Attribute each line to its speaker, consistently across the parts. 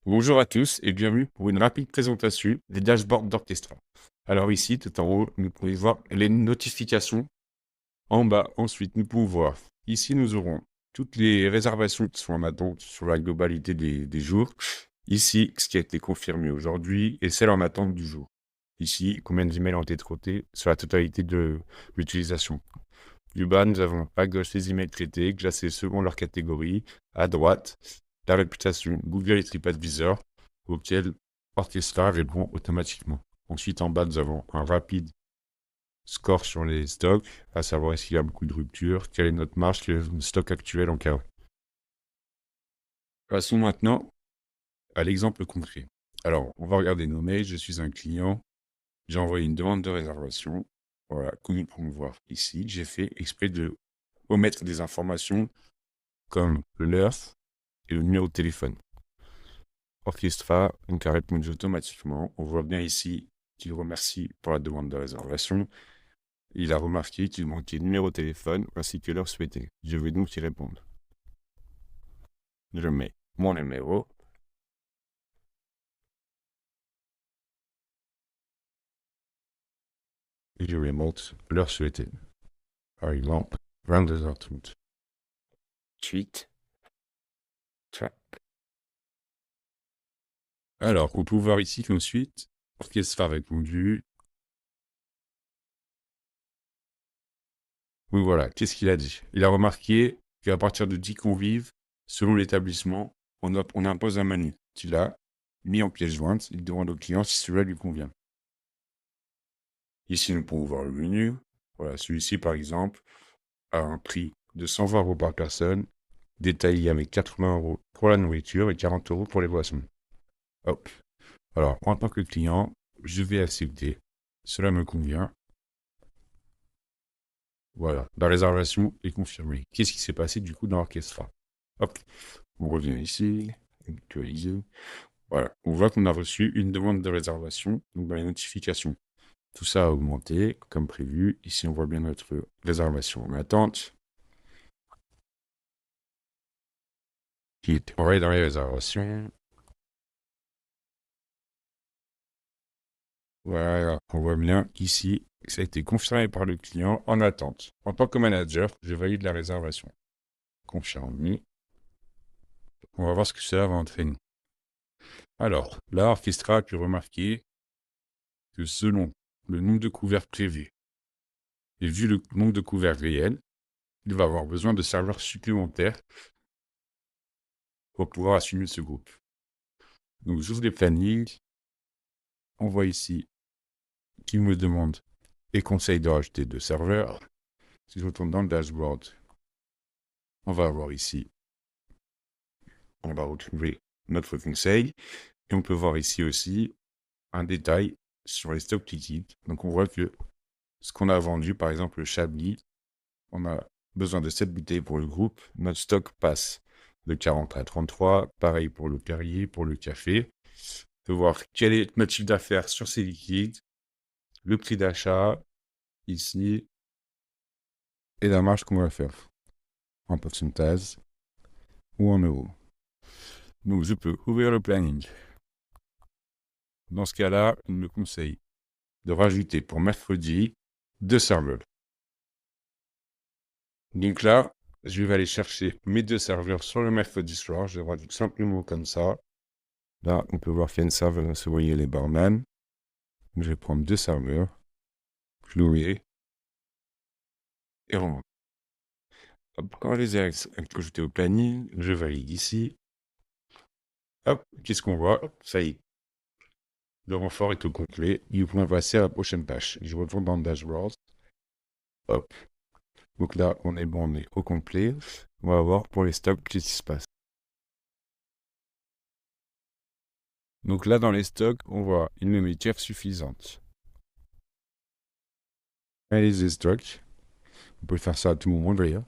Speaker 1: Bonjour à tous et bienvenue pour une rapide présentation des dashboards d'Orchestra. Alors ici, tout en haut, nous pouvons voir les notifications. En bas, ensuite, nous pouvons voir. Ici, nous aurons toutes les réservations qui sont en attente sur la globalité des jours. Ici, ce qui a été confirmé aujourd'hui et celle en attente du jour. Ici, combien d'emails ont été traités sur la totalité de l'utilisation. Du bas, nous avons à gauche les emails traités, classés selon leur catégorie. À droite, la réputation Google et TripAdvisor, auquel Orchestra répond automatiquement. Ensuite, en bas, nous avons un rapide score sur les stocks, à savoir s'il y a beaucoup de ruptures, quelle est notre marge, quel est le stock actuel en cas. Passons maintenant à l'exemple concret. Alors, on va regarder nos mails. Je suis un client. J'ai envoyé une demande de réservation. Voilà, comme nous pouvons voir ici, j'ai fait exprès de omettre des informations comme l'heure et le numéro de téléphone. Orchestra donc a répondu automatiquement. On voit bien ici qu'il remercie pour la demande de réservation. Il a remarqué qu'il manquait le numéro de téléphone ainsi que l'heure souhaitée. Je vais donc y répondre. Je mets mon numéro. Et je remonte l'heure souhaitée. Par exemple, 22h30. Suite. Track. Alors, on peut voir ici qu'ensuite, Orchestra a répondu. Oui, voilà. Qu'est-ce qu'il a dit? Il a remarqué qu'à partir de 10 convives, selon l'établissement, on impose un menu. Il a mis en pièce jointe. Il demande au client si cela lui convient. Ici, nous pouvons voir le menu. Voilà, celui-ci, par exemple, a un prix de 120 € par personne, détaillé avec 80 € pour la nourriture et 40 € pour les boissons. Hop. Alors, en tant que client, je vais accepter. Cela me convient. Voilà, la réservation est confirmée. Qu'est-ce qui s'est passé du coup dans l'orchestre? Hop, on revient ici, actualiser. Voilà, on voit qu'on a reçu une demande de réservation, donc dans les notifications. Tout ça a augmenté, comme prévu. Ici, on voit bien notre réservation en attente. On va aller dans les réservations. Voilà, on voit bien qu'ici, ça a été confirmé par le client en attente. En tant que manager, je valide la réservation. Confirmé. On va voir ce que cela va entraîner. Alors, là, Orchestra a pu remarquer que selon le nombre de couverts prévus et vu le nombre de couverts réels, il va avoir besoin de serveurs supplémentaires pour pouvoir assumer ce groupe. Donc, j'ouvre les plannings. On voit ici qu'il me demande et conseille de rajouter 2 serveurs. Si je retourne dans le dashboard, on va avoir ici, on va retrouver notre conseil. Et on peut voir ici aussi un détail sur les stocks liquides. Donc, on voit que ce qu'on a vendu, par exemple le Chablis, on a besoin de 7 bouteilles pour le groupe. Notre stock passe de 40 à 33. Pareil pour le Perrier, pour le café. On peut voir quel est notre chiffre d'affaires sur ces liquides, le prix d'achat, ici, et la marge qu'on va faire en pourcentage ou en euros. Donc, je peux ouvrir le planning. Dans ce cas-là, il me conseille de rajouter pour mercredi 2 serveurs. Donc là, je vais aller chercher mes 2 serveurs sur le mercredi soir. Je rajoute simplement comme ça. Là, on peut voir qu'il y a une serveuse, vous voyez les barman. Je vais prendre 2 serveurs, clouer et remonter. Quand je les ai ajoutés au planning, je valide ici. Hop, qu'est-ce qu'on voit? Ça y est. Le renfort est au complet. Il faut passer à la prochaine tâche. Je retourne dans le dashboard. Hop. Donc là, on est bon, on est au complet. On va voir pour les stocks qu'est-ce qui se passe. Donc là, dans les stocks, on voit une limite suffisante. Analyse des stocks. On peut faire ça à tout moment d'ailleurs.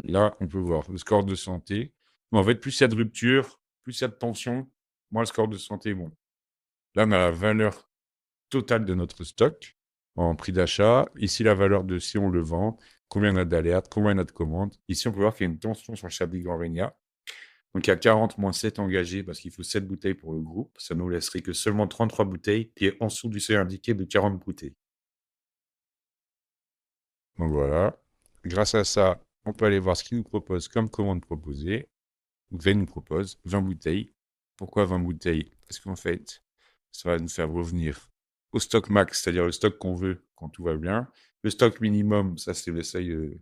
Speaker 1: Là, on peut voir le score de santé. Mais en fait, plus il y a de rupture, plus il y a de tension, moins le score de santé est bon. Là, on a la valeur totale de notre stock. en prix d'achat. Ici, la valeur de si on le vend, combien on a d'alertes, combien on a de commandes. Ici, on peut voir qu'il y a une tension sur le Chablis Grand Régnat. Donc, il y a 40 moins 7 engagés parce qu'il faut 7 bouteilles pour le groupe. Ça nous laisserait que seulement 33 bouteilles qui est en dessous du seuil indiqué de 40 bouteilles. Donc voilà. Grâce à ça, on peut aller voir ce qu'il nous propose comme commande proposée. Donc, il nous propose 20 bouteilles. Pourquoi 20 bouteilles? Parce qu'en fait, ça va nous faire revenir au stock max, c'est-à-dire le stock qu'on veut quand tout va bien. Le stock minimum, ça c'est le seuil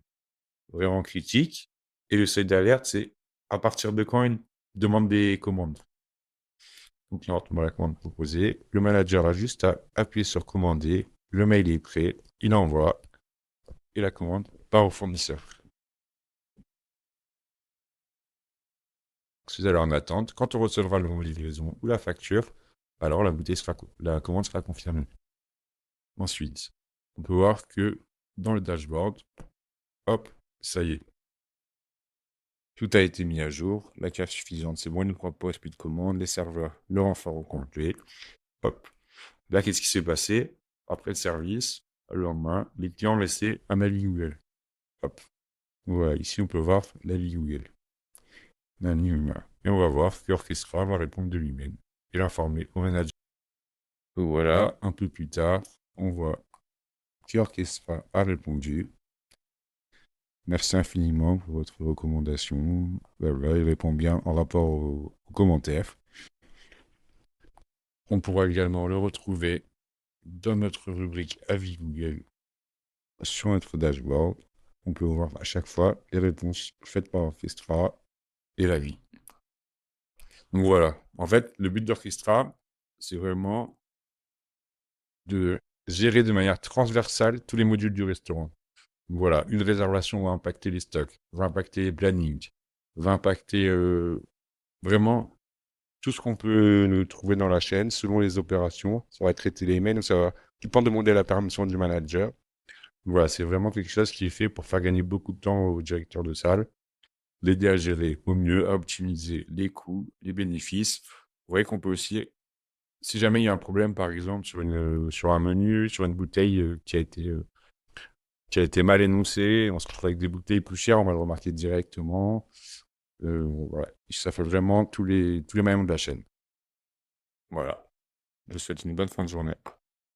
Speaker 1: vraiment critique. Et le seuil d'alerte, c'est à partir de quand une demande des commandes. Donc là, on la commande proposée. Le manager a juste à appuyer sur commander. Le mail est prêt. Il envoie. Et la commande part au fournisseur. Si vous allez en attente, quand on recevra le nom de livraison ou la facture, alors la commande sera confirmée. Ensuite, on peut voir que dans le dashboard, hop, ça y est. Tout a été mis à jour, la cave suffisante, c'est bon, il ne propose plus de commandes, les serveurs, le renfort au complet. Hop. Là, qu'est-ce qui s'est passé? Après le service, le lendemain, les clients ont laissé un avis Google. Hop. Voilà, ici on peut voir l'avis Google. Et on va voir qu'Orchestra va répondre de lui-même et l'informer au manager. Voilà, un peu plus tard, on voit qu'Orchestra a répondu. Merci infiniment pour votre recommandation. Voilà, il répond bien en rapport aux commentaires. On pourra également le retrouver dans notre rubrique Avis Google sur notre dashboard. On peut voir à chaque fois les réponses faites par Orchestra et l'avis. Donc voilà, en fait, le but d'Orchestra, c'est vraiment de gérer de manière transversale tous les modules du restaurant. Voilà, une réservation va impacter les stocks, va impacter les plannings, va impacter vraiment tout ce qu'on peut trouver dans la chaîne selon les opérations. Ça va traiter les emails, ça va tout dépend demander la permission du manager. Voilà, c'est vraiment quelque chose qui est fait pour faire gagner beaucoup de temps au directeur de salle, l'aider à gérer au mieux, à optimiser les coûts, les bénéfices. Vous voyez qu'on peut aussi, si jamais il y a un problème, par exemple, sur un menu, sur une bouteille qui a été mal énoncée, on se retrouve avec des bouteilles plus chères, on va le remarquer directement. Voilà. Ça fait vraiment tous les maillons de la chaîne. Voilà. Je vous souhaite une bonne fin de journée.